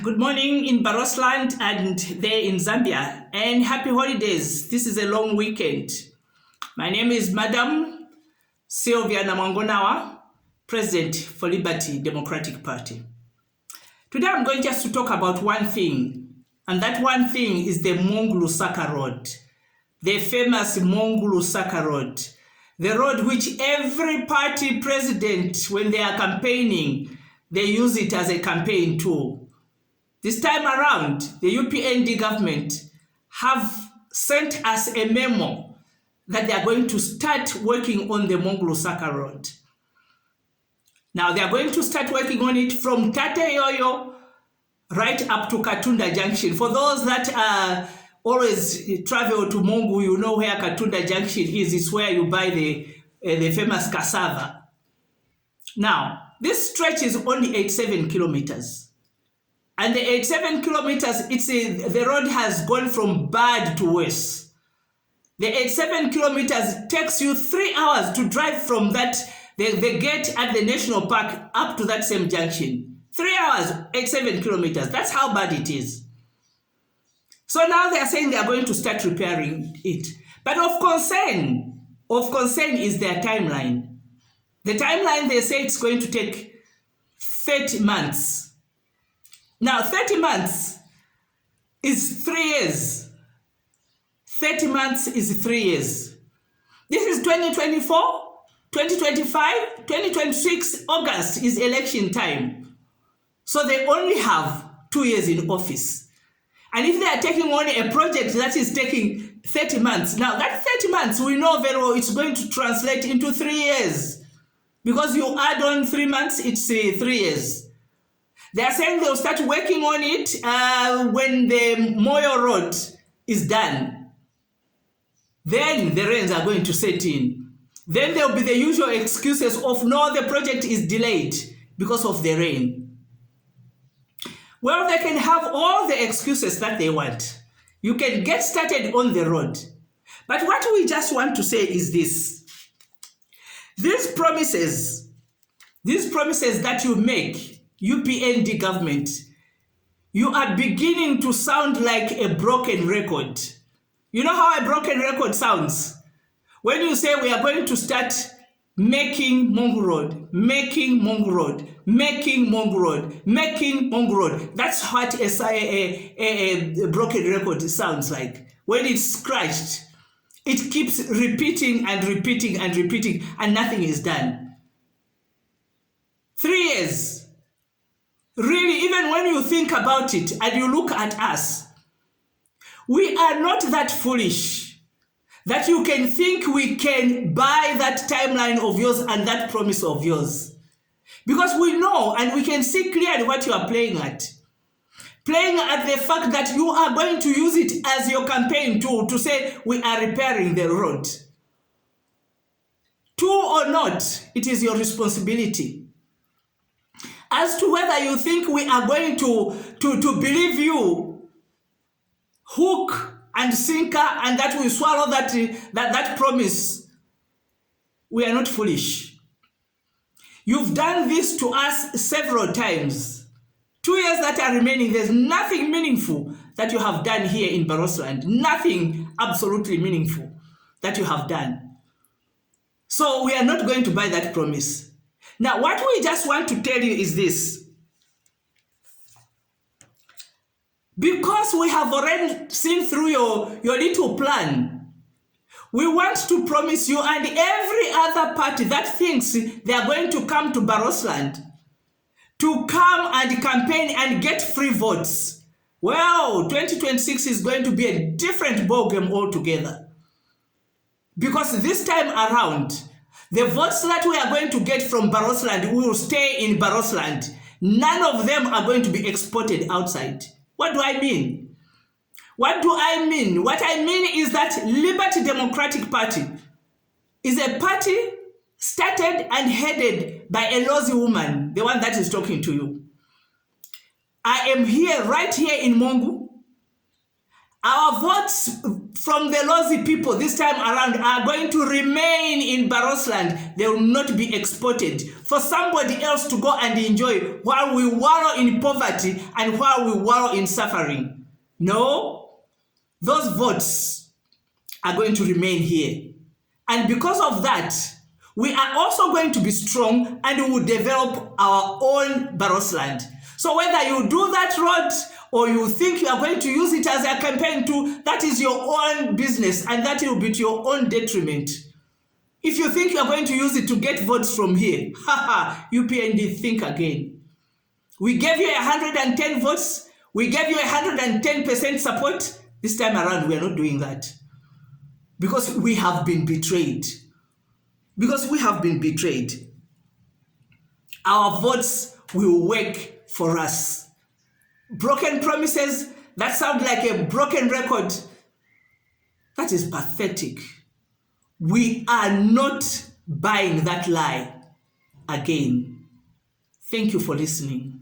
Good morning in Barosland and there in Zambia, and happy holidays. This is a long weekend. My name is Madam Sylvia Namwangonawa, President for Liberty Democratic Party. Today I'm going just to talk about one thing, and that one thing is the Mongu-Lsk road, the famous Mongu-Lsk road, the road which every party president, when they are campaigning, they use it as a campaign tool. This time around, the Upnd government have sent us a memo that they are going to start working on the Mongu-Lsk road. Now, they are going to start working on it from Tateyoyo right up to Katunda Junction. For those that always travel to Mongu, you know where Katunda Junction is. It's where you buy the famous cassava. Now, this stretch is only 87 kilometers. And the 87 kilometers, the road has gone from bad to worse. The 87 kilometers takes you 3 hours to drive from the gate at the national park up to that same junction. 3 hours, 87 kilometers. That's how bad it is. So now they are saying they are going to start repairing it. But of concern is their timeline. The timeline, they say it's going to take 30 months. Now, 30 months is 3 years. 30 months is 3 years. This is 2024, 2025, 2026, August is election time. So they only have 2 years in office. And if they are taking on a project that is taking 30 months, now that 30 months, we know very well it's going to translate into 3 years. Because you add on 3 months, it's 3 years. They are saying they'll start working on it when the Moyo Road is done. Then the rains are going to set in. Then there'll be the usual excuses of, no, the project is delayed because of the rain. Well, they can have all the excuses that they want. You can get started on the road. But what we just want to say is this. These promises that you make, Upnd government, you are beginning to sound like a broken record. You know how a broken record sounds? When you say we are going to start making Mongu Road, making Mongu Road, making Mongu Road, making Mongu Road. That's what a broken record sounds like. When it's scratched, it keeps repeating and repeating and repeating, and nothing is done. 3 years. Really, even when you think about it and you look at us, we are not that foolish that you can think we can buy that timeline of yours and that promise of yours. Because we know and we can see clearly what you are playing at. Playing at the fact that you are going to use it as your campaign tool to say we are repairing the road. True or not, it is your responsibility. As to whether you think we are going to believe you, hook and sinker, and that we swallow that promise, we are not foolish. You've done this to us several times. 2 years that are remaining, there's nothing meaningful that you have done here in Barosland. Nothing absolutely meaningful that you have done. So we are not going to buy that promise. Now, what we just want to tell you is this. Because we have already seen through your little plan, we want to promise you and every other party that thinks they are going to come to Barosland to come and campaign and get free votes. Well, 2026 is going to be a different ballgame altogether. Because this time around, the votes that we are going to get from Barosland will stay in Barosland. None of them are going to be exported outside. What do I mean? What do I mean? What I mean is that Liberty Democratic Party is a party started and headed by a lousy woman, the one that is talking to you. I am here, right here in Mongu. Our votes from the Lozi people this time around are going to remain in Barosland. They will not be exported for somebody else to go and enjoy while we wallow in poverty and while we wallow in suffering. No, those votes are going to remain here. And because of that, we are also going to be strong and we will develop our own Barosland. So whether you do that road or you think you are going to use it as a campaign tool, that is your own business and that will be to your own detriment. If you think you are going to use it to get votes from here, UPND, think again. We gave you 110 votes. We gave you 110% support. This time around, we are not doing that. Because we have been betrayed. Because we have been betrayed. Our votes will work for us. Broken promises that sound like a broken record. That is pathetic. We are not buying that lie again. Thank you for listening.